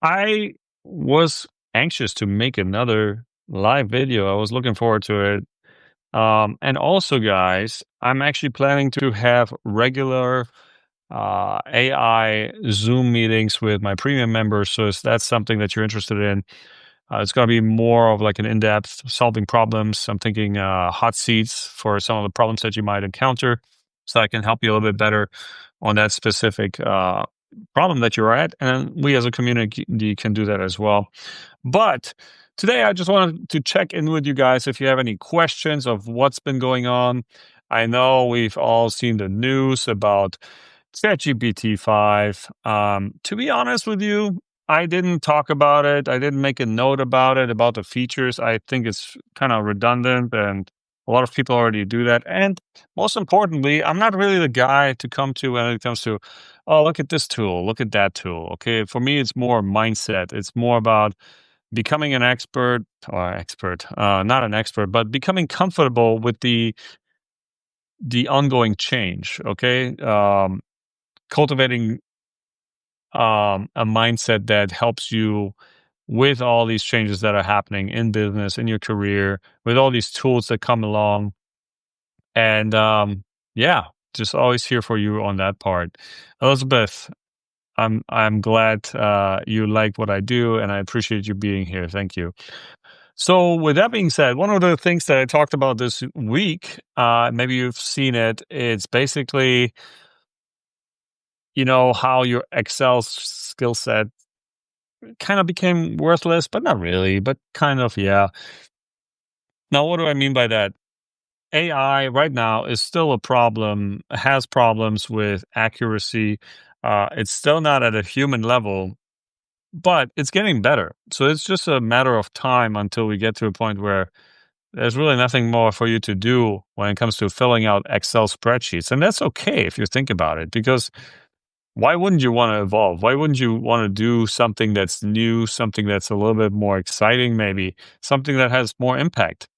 I was anxious to make another live video. I was looking forward to it. And also, guys, I'm actually planning to have regular AI Zoom meetings with my premium members. So if that's something that you're interested in, it's going to be more of like an in-depth solving problems. I'm thinking hot seats for some of the problems that you might encounter, so I can help you a little bit better on that specific problem that you're at, and we as a community can do that as well. But today, I just wanted to check in with you guys if you have any questions of what's been going on. I know we've all seen the news about ChatGPT 5. To be honest with you, I didn't talk about it. I didn't make a note about it, about the features. I think it's kind of redundant, and a lot of people already do that. And most importantly, I'm not really the guy to come to when it comes to, oh, look at this tool, look at that tool. Okay. For me, it's more mindset. It's more about becoming an expert or not an expert, but becoming comfortable with the ongoing change. Okay. Cultivating a mindset that helps you with all these changes that are happening in business, in your career, with all these tools that come along. And yeah, just always here for you on that part. Elizabeth, I'm glad you like what I do, and I appreciate you being here. Thank you. So, with that being said, one of the things that I talked about this week, maybe you've seen it. It's basically, how your Excel skill set kind of became worthless, but not really, but kind of, yeah. Now, what do I mean by that? AI right now is still a problem, has problems with accuracy. It's still not at a human level, but it's getting better. So it's just a matter of time until we get to a point where there's really nothing more for you to do when it comes to filling out Excel spreadsheets. And that's okay if you think about it, because why wouldn't you want to evolve? Why wouldn't you want to do something that's new, something that's a little bit more exciting, maybe something that has more impact?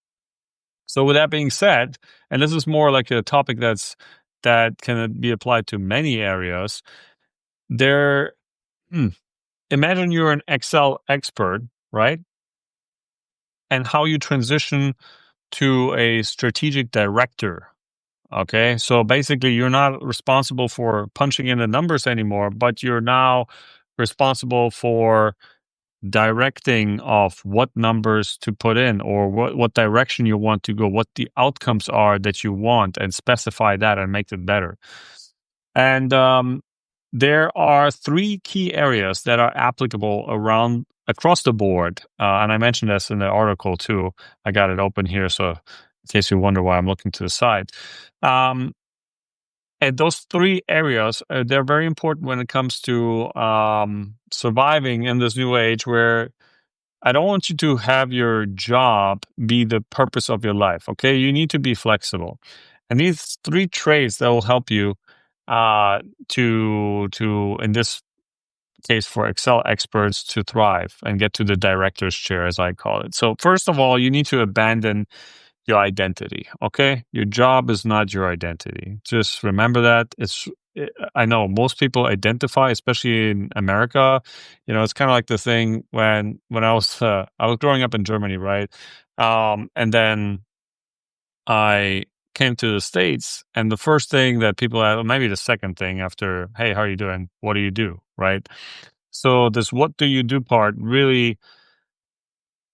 So with that being said, and this is more like a topic that can be applied to many areas, there hmm, imagine you're an Excel expert, right? And how you transition to a strategic director. Okay. So basically, you're not responsible for punching in the numbers anymore, but you're now responsible for directing of what numbers to put in, or what direction you want to go, what the outcomes are that you want, and specify that and make it better. And there are three key areas that are applicable around across the board. And I mentioned this in the article too. I got it open here. So in case you wonder why I'm looking to the side. Um, and those three areas, they're very important when it comes to surviving in this new age where I don't want you to have your job be the purpose of your life. Okay. You need to be flexible. And these three traits that will help you uh, in this case for Excel experts, to thrive and get to the director's chair, as I call it. So, first of all, you need to abandon your identity. Okay. Your job is not your identity. Just remember that. I know most people identify, especially in America. It's kind of like the thing when I was growing up in Germany, right? And then I came to the States, and the first thing that people ask, maybe the second thing after, hey, how are you doing? What do you do? Right. So this what do you do part really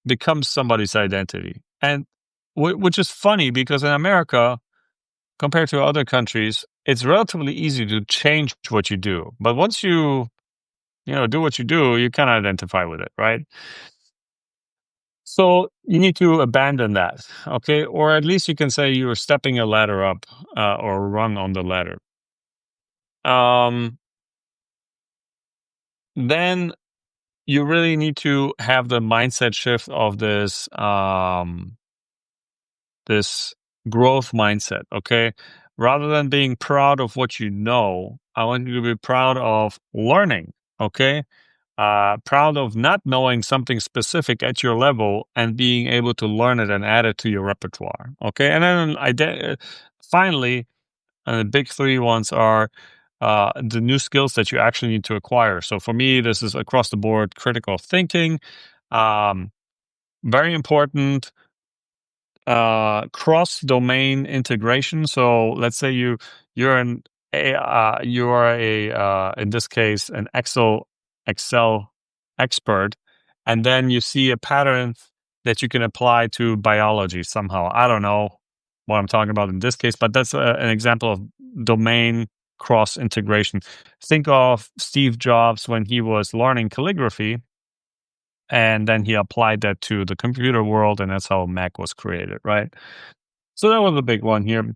becomes somebody's identity. And which is funny because in America, compared to other countries, it's relatively easy to change what you do. But once you do what you do, you kind of identify with it, right? So you need to abandon that, okay? Or at least you can say you're stepping a ladder up or rung on the ladder. Um, then you really need to have the mindset shift of this growth mindset, okay? Rather than being proud of what you know, I want you to be proud of learning, okay? Proud of not knowing something specific at your level and being able to learn it and add it to your repertoire, okay? And then finally, the big three ones are the new skills that you actually need to acquire. So for me, this is across the board critical thinking, um, very important, cross domain integration. So let's say you're an you are a in this case an Excel expert, and then you see a pattern that you can apply to biology somehow. I don't know what I'm talking about in this case, but that's an example of domain cross integration. Think of Steve Jobs when he was learning calligraphy, and then he applied that to the computer world, and that's how Mac was created, right? So that was a big one here.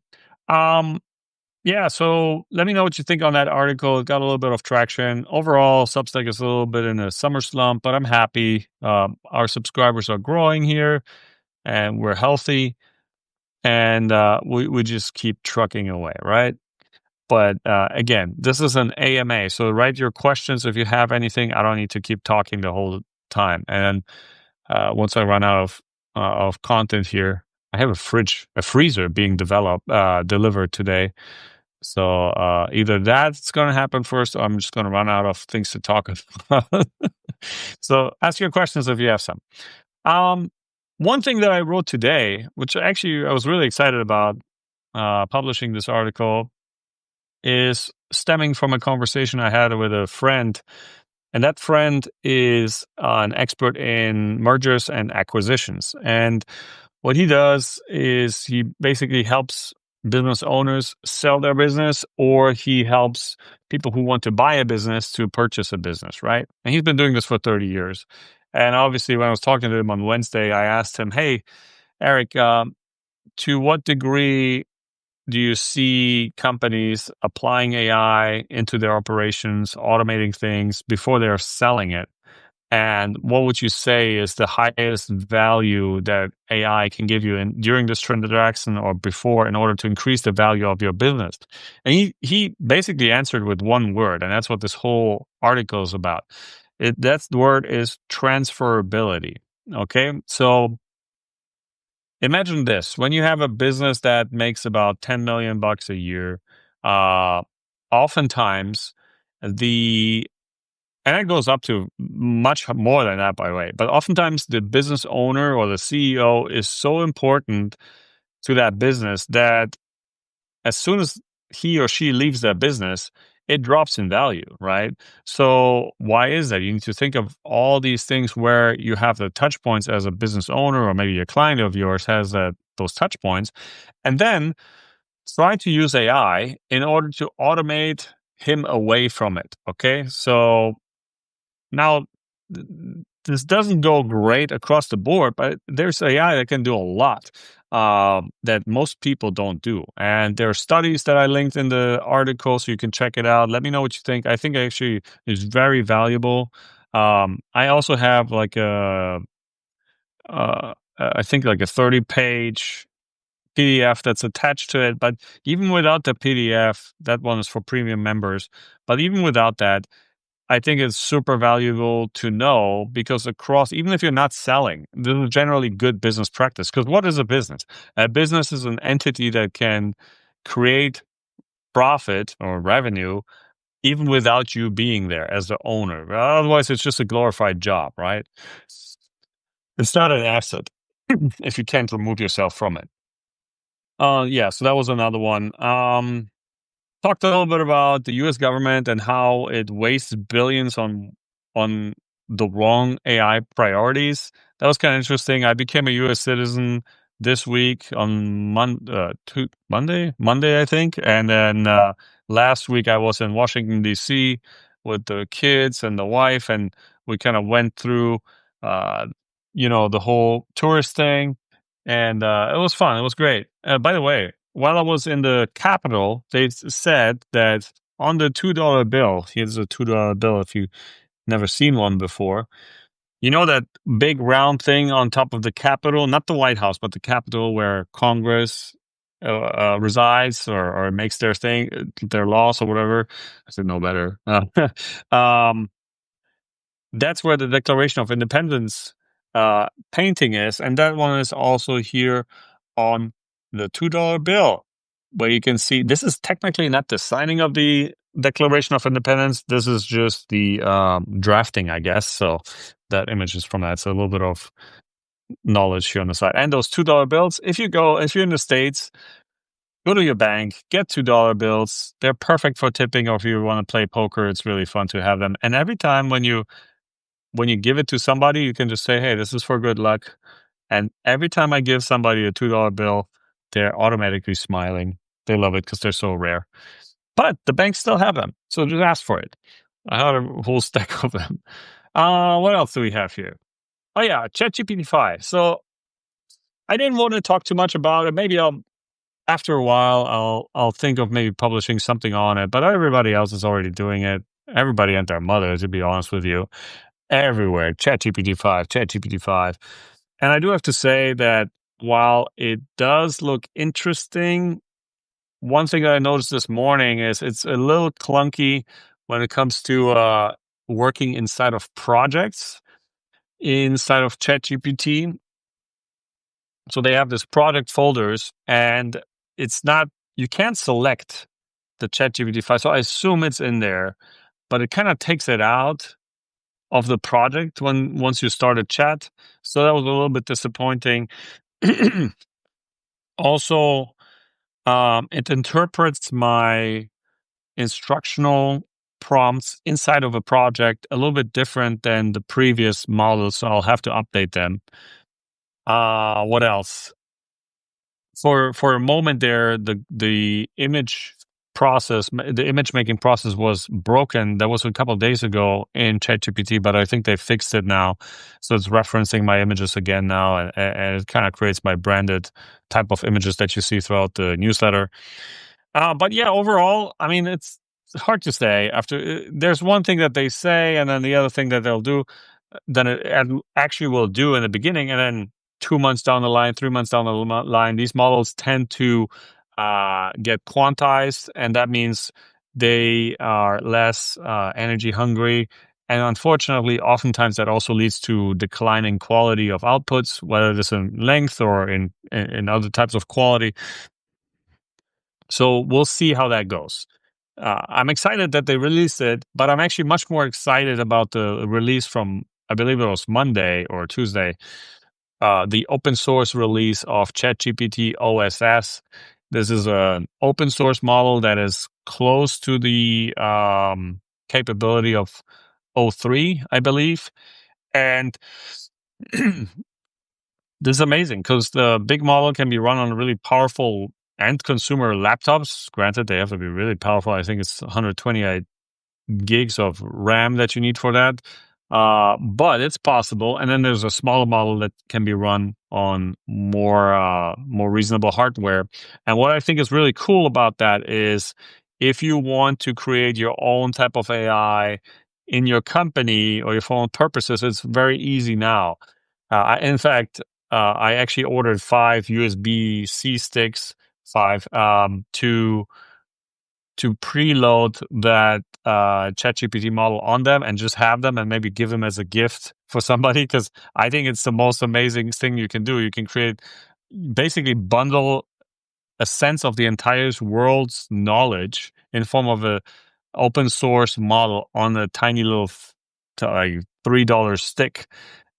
Um, yeah, so let me know what you think on that article. It got a little bit of traction. Overall, Substack is a little bit in a summer slump, but I'm happy. Our subscribers are growing here, and we're healthy, and we just keep trucking away, right? But again, this is an AMA, so write your questions if you have anything. I don't need to keep talking the whole time. And once I run out of content here, I have a freezer being delivered today. So either that's going to happen first, or I'm just going to run out of things to talk about. So ask your questions if you have some. Um, One thing that I wrote today, which actually I was really excited about publishing this article, is stemming from a conversation I had with a friend, and that friend is an expert in mergers and acquisitions. And what he does is he basically helps business owners sell their business, or he helps people who want to buy a business to purchase a business, right? And he's been doing this for 30 years. And obviously, when I was talking to him on Wednesday, I asked him, "Hey, Eric, to what degree do you see companies applying AI into their operations, automating things before they're selling it? And what would you say is the highest value that AI can give you during this transaction or before in order to increase the value of your business?" And he basically answered with one word, and that's what this whole article is about. That's the word is transferability. Okay. So imagine this: when you have a business that makes about 10 million bucks a year, uh, oftentimes the and it goes up to much more than that, by the way. But oftentimes, the business owner or the CEO is so important to that business that as soon as he or she leaves that business, it drops in value, right? So, why is that? You need to think of all these things where you have the touch points as a business owner, or maybe a client of yours has those touch points, and then try to use AI in order to automate him away from it. Okay. So, now, th- this doesn't go great across the board, but there's AI that can do a lot that most people don't do. And there are studies that I linked in the article, so you can check it out. Let me know what you think. I think actually it's very valuable. I also have like I think like a 30-page PDF that's attached to it. But even without the PDF, that one is for premium members. But even without that, I think it's super valuable to know, because across, even if you're not selling, this is generally good business practice. Because what is a business? A business is an entity that can create profit or revenue even without you being there as the owner. Otherwise, it's just a glorified job, right? It's not an asset if you can't remove yourself from it. Yeah, so that was another one. Talked a little bit about the U.S. government and how it wastes billions on the wrong AI priorities. That was kind of interesting. I became a U.S. citizen this week on Monday, I think, and then last week I was in Washington D.C. with the kids and the wife, and we kind of went through, uh, the whole tourist thing, and it was fun. It was great. By the way, while I was in the Capitol, they said that on the $2 bill, here's a $2 bill if you've never seen one before. You know that big round thing on top of the Capitol, not the White House, but the Capitol where Congress resides, or makes their thing, their laws or whatever. I should know better. Um, that's where the Declaration of Independence painting is, and that one is also here on the $2 bill, where you can see this is technically not the signing of the Declaration of Independence. This is just the drafting, I guess. So that image is from that. So a little bit of knowledge here on the side. And those $2 bills. If you're in the States, go to your bank, get $2 bills. They're perfect for tipping, or if you want to play poker, it's really fun to have them. And every time when you give it to somebody, you can just say, "Hey, this is for good luck." And every time I give somebody a $2 bill, they're automatically smiling. They love it because they're so rare. But the banks still have them, so just ask for it. I have a whole stack of them. What else do we have here? Oh yeah, ChatGPT 5. So I didn't want to talk too much about it. Maybe after a while I'll think of maybe publishing something on it. But everybody else is already doing it. Everybody and their mother, to be honest with you, everywhere. ChatGPT 5, ChatGPT 5. And I do have to say that while it does look interesting, one thing that I noticed this morning is it's a little clunky when it comes to working inside of projects inside of ChatGPT. So they have this project folders, and it's not, you can't select the ChatGPT file. So I assume it's in there, but it kind of takes it out of the project once you start a chat. So that was a little bit disappointing. Also, it interprets my instructional prompts inside of a project a little bit different than the previous models, so I'll have to update them. What else? For a moment there, the image the image making process was broken. That was a couple of days ago in ChatGPT, but I think they fixed it now, so it's referencing my images again now, and it kind of creates my branded type of images that you see throughout the newsletter. But yeah, overall, I mean, it's hard to say. After there's one thing that they say, and then the other thing that they'll do, then it actually will do in the beginning, and then 2 months down the line, 3 months down the line, these models tend to get quantized, and that means they are less energy hungry. And unfortunately, oftentimes that also leads to declining quality of outputs, whether it is in length or in other types of quality. So we'll see how that goes. I'm excited that they released it, but I'm actually much more excited about the release from, I believe it was Monday or Tuesday, the open source release of ChatGPT OSS. This is an open source model that is close to the capability of O3, I believe. And this is amazing because the big model can be run on really powerful end consumer laptops. Granted, they have to be really powerful. I think it's 128 gigs of RAM that you need for that. But it's possible. And then there's a smaller model that can be run on more reasonable hardware. And what I think is really cool about that is if you want to create your own type of AI in your company or for your own purposes, it's very easy now. In fact, I actually ordered 5 USB-C sticks, five, to preload that ChatGPT model on them and just have them and maybe give them as a gift for somebody, because I think it's the most amazing thing you can do. You can basically bundle a sense of the entire world's knowledge in form of a open source model on a tiny little $3 stick.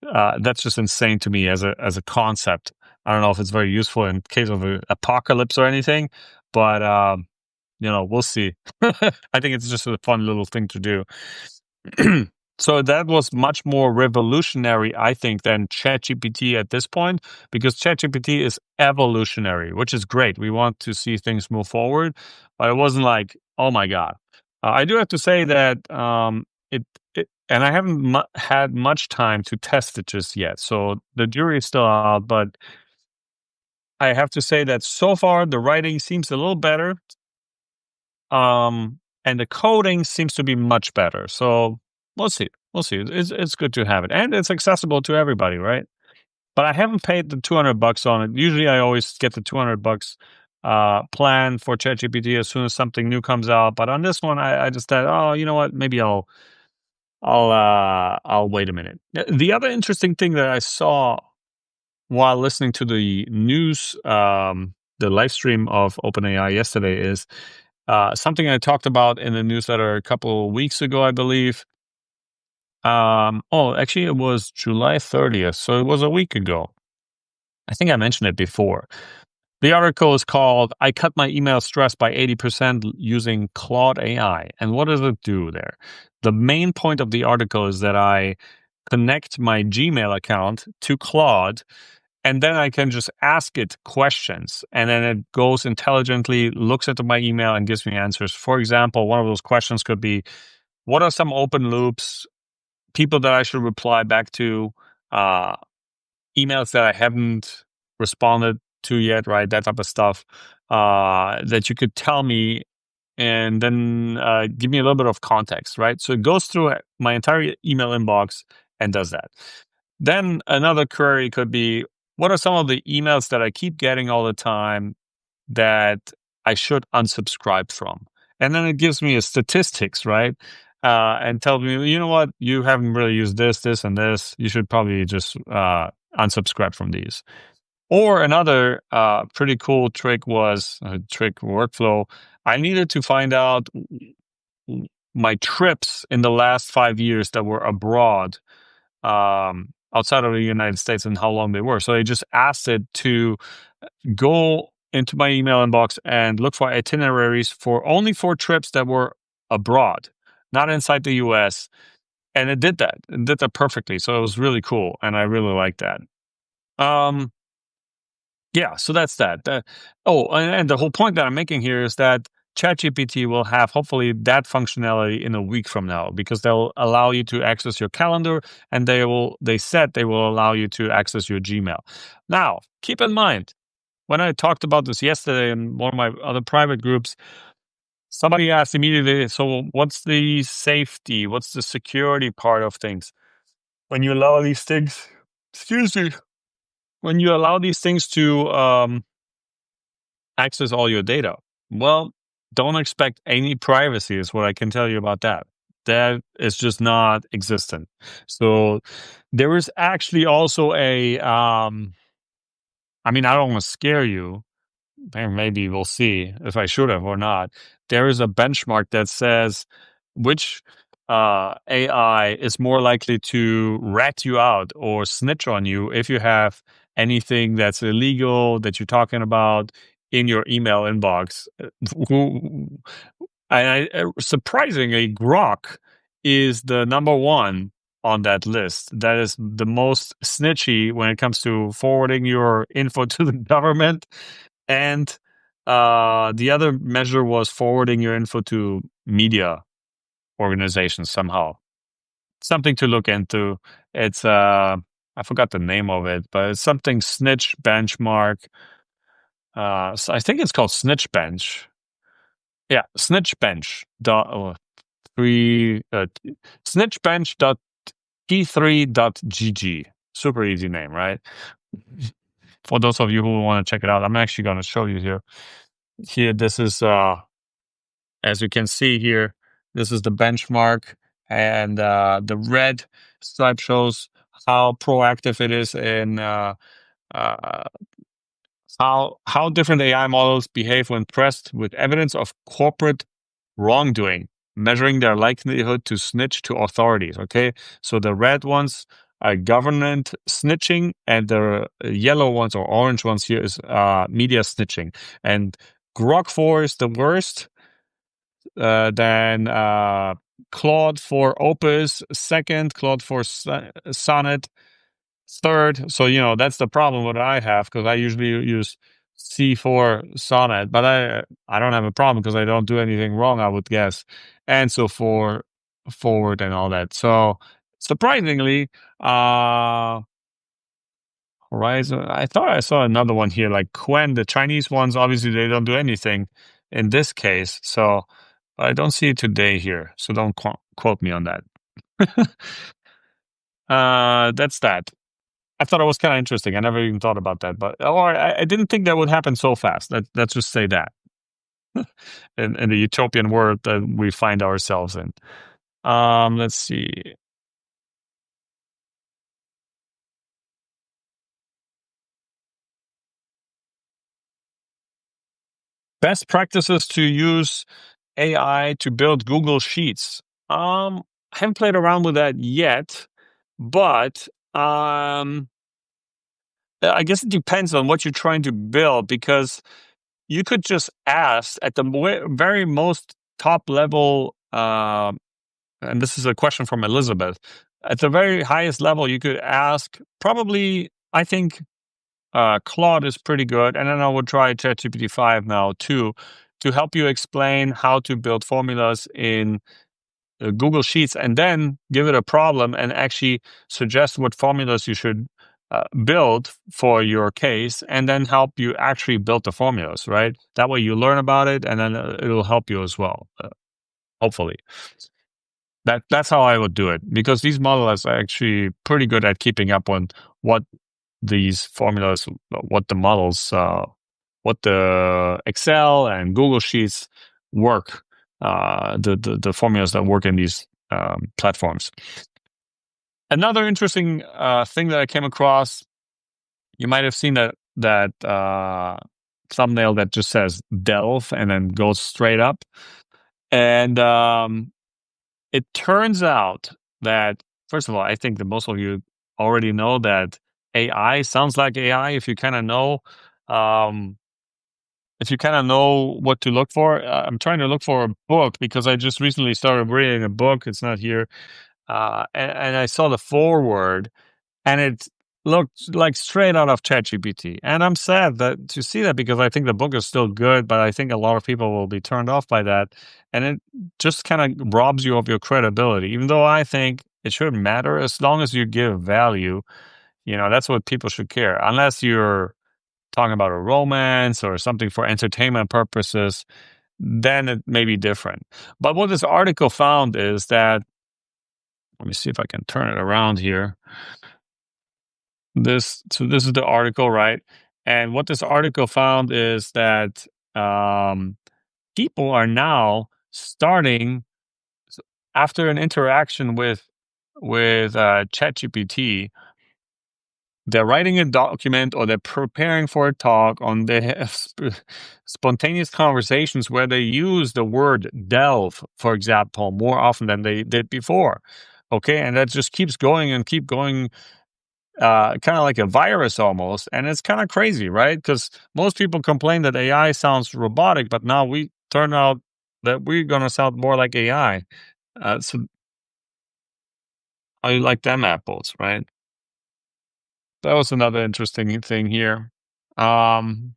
That's just insane to me as a concept. I don't know if it's very useful in case of an apocalypse or anything, but we'll see. I think it's just a fun little thing to do. So that was much more revolutionary, I think, than ChatGPT at this point, because ChatGPT is evolutionary, which is great. We want to see things move forward, but it wasn't like, oh my God. I do have to say that and I haven't had much time to test it just yet. So the jury is still out, but I have to say that so far the writing seems a little better. And the coding seems to be much better. So we'll see. We'll see. It's good to have it, and it's accessible to everybody, right? But I haven't paid the $200 on it. Usually, I always get the $200 plan for ChatGPT as soon as something new comes out. But on this one, I just thought, oh, you know what? Maybe I'll wait a minute. The other interesting thing that I saw while listening to the news, the live stream of OpenAI yesterday is Something I talked about in the newsletter a couple of weeks ago, I believe. Oh, actually, it was July 30th, so it was a week ago. I think I mentioned it before. The article is called "I Cut My Email Stress by 80% Using Claude AI." And what does it do there? The main point of the article is that I connect my Gmail account to Claude, and then I can just ask it questions. And then it goes intelligently, looks into my email, and gives me answers. For example, one of those questions could be, what are some open loops, people that I should reply back to? Emails that I haven't responded to yet, right? That type of stuff that you could tell me and then give me a little bit of context, right? So it goes through my entire email inbox and does that. Then another query could be, what are some of the emails that I keep getting all the time that I should unsubscribe from? And then it gives me a statistics, right? And tells me, you know what, you haven't really used this, this, and this. You should probably just unsubscribe from these. Or another pretty cool trick was a trick workflow. I needed to find out my trips in the last 5 years that were abroad, outside of the United States, and how long they were. So I just asked it to go into my email inbox and look for itineraries for only for trips that were abroad, not inside the US. And it did that. It did that perfectly. So it was really cool. And I really liked that. Um, yeah, so that's that. And the whole point that I'm making here is that ChatGPT will have hopefully that functionality in a week from now, because they'll allow you to access your calendar, and they said they will allow you to access your Gmail. Now, keep in mind, when I talked about this yesterday in one of my other private groups, somebody asked immediately, so what's the safety? What's the security part of things? When you allow these things, excuse me, when you allow these things to access all your data, well, don't expect any privacy, is what I can tell you about that. That is just not existent. So there is actually also I mean, I don't want to scare you. Maybe we'll see if I should have or not. There is a benchmark that says which AI is more likely to rat you out or snitch on you if you have anything that's illegal that you're talking about in your email inbox. Surprisingly, Grok is the number one on that list. That is the most snitchy when it comes to forwarding your info to the government. And the other measure was forwarding your info to media organizations somehow. Something to look into. It's I forgot the name of it, but it's something snitch benchmark. So I think it's called Snitch Bench. Yeah, Snitch Bench. Three snitchbench.t3.gg. Super easy name, right? For those of you who want to check it out, I'm actually going to show you here. Here, this is as you can see here, this is the benchmark, and the red stripe shows how proactive it is in uh, how different AI models behave when pressed with evidence of corporate wrongdoing, measuring their likelihood to snitch to authorities. Okay, so the red ones are government snitching, and the yellow ones or orange ones here is media snitching. And Grok 4 is the worst. Then Claude for Opus second, Claude for Sonnet third. So that's the problem what I have, because I usually use C4 Sonnet, but I don't have a problem because I don't do anything wrong, I would guess, and so for forward and all that. So surprisingly, Horizon. I thought I saw another one here, like Quen. The Chinese ones, obviously, they don't do anything in this case. So I don't see it today here. So don't quote me on that. That's that. I thought it was kind of interesting. I never even thought about that, but or I didn't think that would happen so fast. Let's just say that in the utopian world that we find ourselves in. Let's see. Best practices to use AI to build Google Sheets. I haven't played around with that yet, but I guess it depends on what you're trying to build, because you could just ask at the very most top level, and this is a question from Elizabeth. At the very highest level, you could ask, probably, I think Claude is pretty good, and then I would try ChatGPT 5 now too, to help you explain how to build formulas in Google Sheets, and then give it a problem and actually suggest what formulas you should build for your case, and then help you actually build the formulas, right? That way you learn about it, and then it'll help you as well, hopefully. That's how I would do it, because these models are actually pretty good at keeping up on what these formulas, what the models, what the Excel and Google Sheets work, the formulas that work in these platforms. Another interesting thing that I came across, you might have seen that thumbnail that just says Delve and then goes straight up, and it turns out that, first of all, I think that most of you already know that AI sounds like AI if you kind of know. Um, if you kind of know what to look for. I'm trying to look for a book because I just recently started reading a book. It's not here. And I saw the foreword, and it looked like straight out of ChatGPT. And I'm sad that to see that, because I think the book is still good, but I think a lot of people will be turned off by that. And it just kind of robs you of your credibility, even though I think it shouldn't matter as long as you give value. That's what people should care, unless you're talking about a romance or something for entertainment purposes, then it may be different. But what this article found is that, let me see if I can turn it around here. This is the article, right? And what this article found is that people are now starting, after an interaction with ChatGPT, they're writing a document or they're preparing for a talk, on they have spontaneous conversations where they use the word delve, for example, more often than they did before. Okay, and that just keeps going and keep going, kind of like a virus almost. And it's kind of crazy, right? Because most people complain that AI sounds robotic, but now we turn out that we're going to sound more like AI. So I like them apples, right? That was another interesting thing here. Um,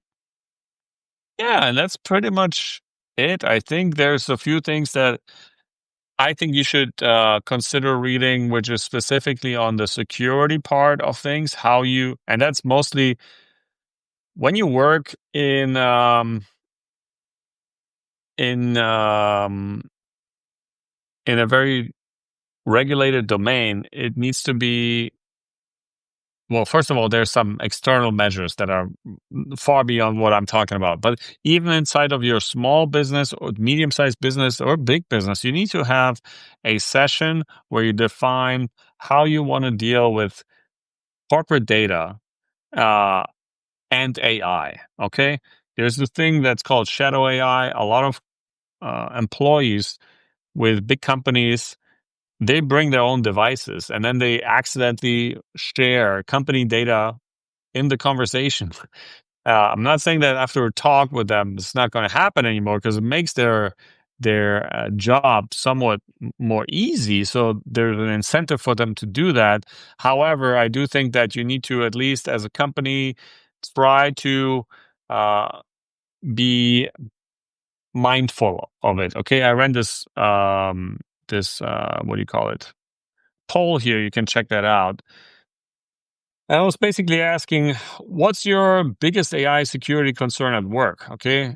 yeah, and that's pretty much it. I think there's a few things that I think you should consider reading, which is specifically on the security part of things. And that's mostly when you work in um, in a very regulated domain. It needs to be, well, first of all, there's some external measures that are far beyond what I'm talking about. But even inside of your small business or medium-sized business or big business, you need to have a session where you define how you want to deal with corporate data uh, and AI. Okay, there's the thing that's called shadow AI. A lot of employees with big companies, they bring their own devices, and then they accidentally share company data in the conversation. I'm not saying that after a talk with them, it's not going to happen anymore, because it makes their job somewhat more easy. So there's an incentive for them to do that. However, I do think that you need to, at least as a company, try to uh, be mindful of it. Okay, I ran this what do you call it, poll here. You can check that out. I was basically asking, what's your biggest AI security concern at work? Okay.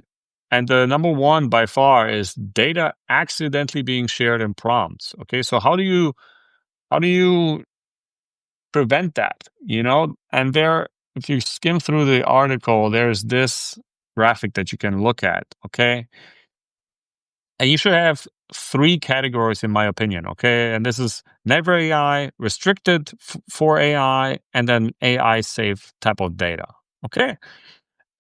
And the number one by far is data accidentally being shared in prompts. Okay. So how do you prevent that? And there, if you skim through the article, there's this graphic that you can look at. Okay. And you should have three categories, in my opinion. Okay. And this is never AI, restricted for AI, and then AI safe type of data. Okay.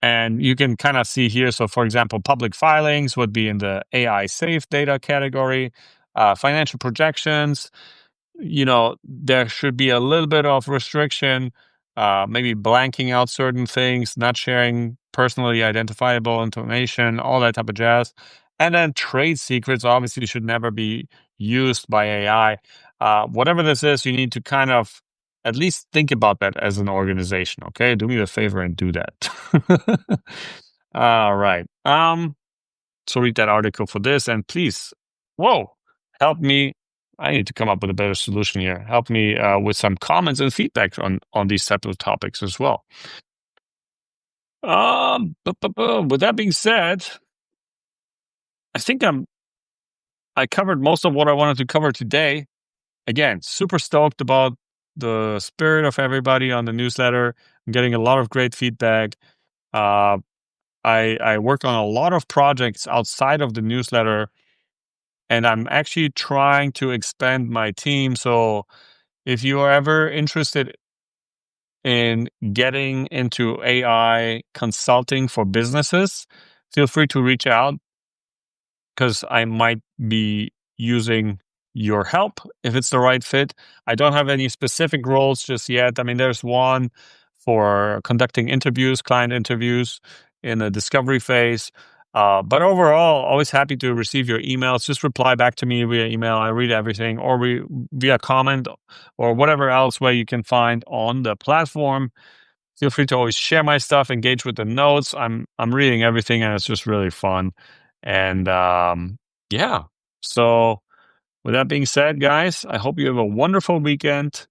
And you can kind of see here. So, for example, public filings would be in the AI safe data category. Financial projections, there should be a little bit of restriction, maybe blanking out certain things, not sharing personally identifiable information, all that type of jazz. And then trade secrets obviously should never be used by AI. Whatever this is, you need to kind of at least think about that as an organization. Okay, do me a favor and do that. All right. So read that article for this, and please, whoa, help me. I need to come up with a better solution here. Help me with some comments and feedback on these type of topics as well. With that being said, I think I covered most of what I wanted to cover today. Again, super stoked about the spirit of everybody on the newsletter. I'm getting a lot of great feedback. Uh, I work on a lot of projects outside of the newsletter, and I'm actually trying to expand my team. So if you are ever interested in getting into AI consulting for businesses, feel free to reach out because I might be using your help if it's the right fit. I don't have any specific roles just yet. I mean, there's one for conducting interviews, client interviews in the discovery phase. But overall, always happy to receive your emails. Just reply back to me via email. I read everything, or via comment, or whatever else way you can find on the platform. Feel free to always share my stuff, engage with the notes. I'm reading everything, and it's just really fun. And yeah. So with that being said, guys, I hope you have a wonderful weekend.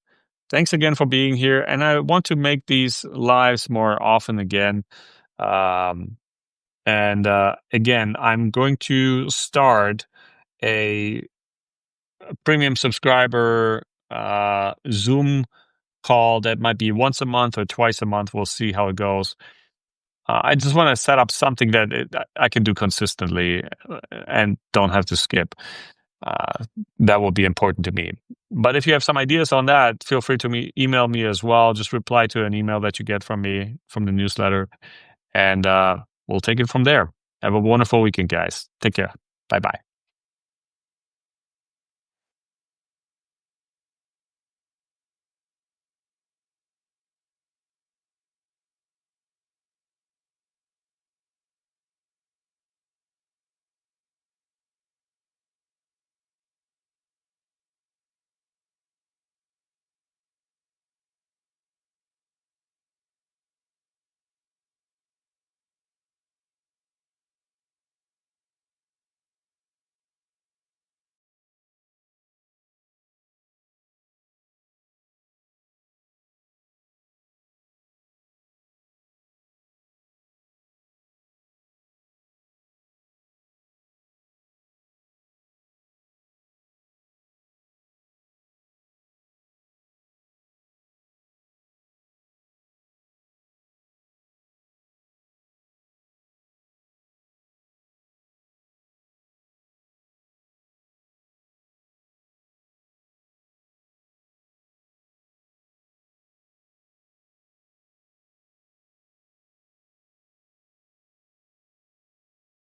Thanks again for being here. And I want to make these lives more often again. Um, and again, I'm going to start a premium subscriber Zoom call that might be once a month or twice a month. We'll see how it goes. I just want to set up something that I can do consistently and don't have to skip. That will be important to me. But if you have some ideas on that, feel free to email me as well. Just reply to an email that you get from me from the newsletter, and we'll take it from there. Have a wonderful weekend, guys. Take care. Bye bye.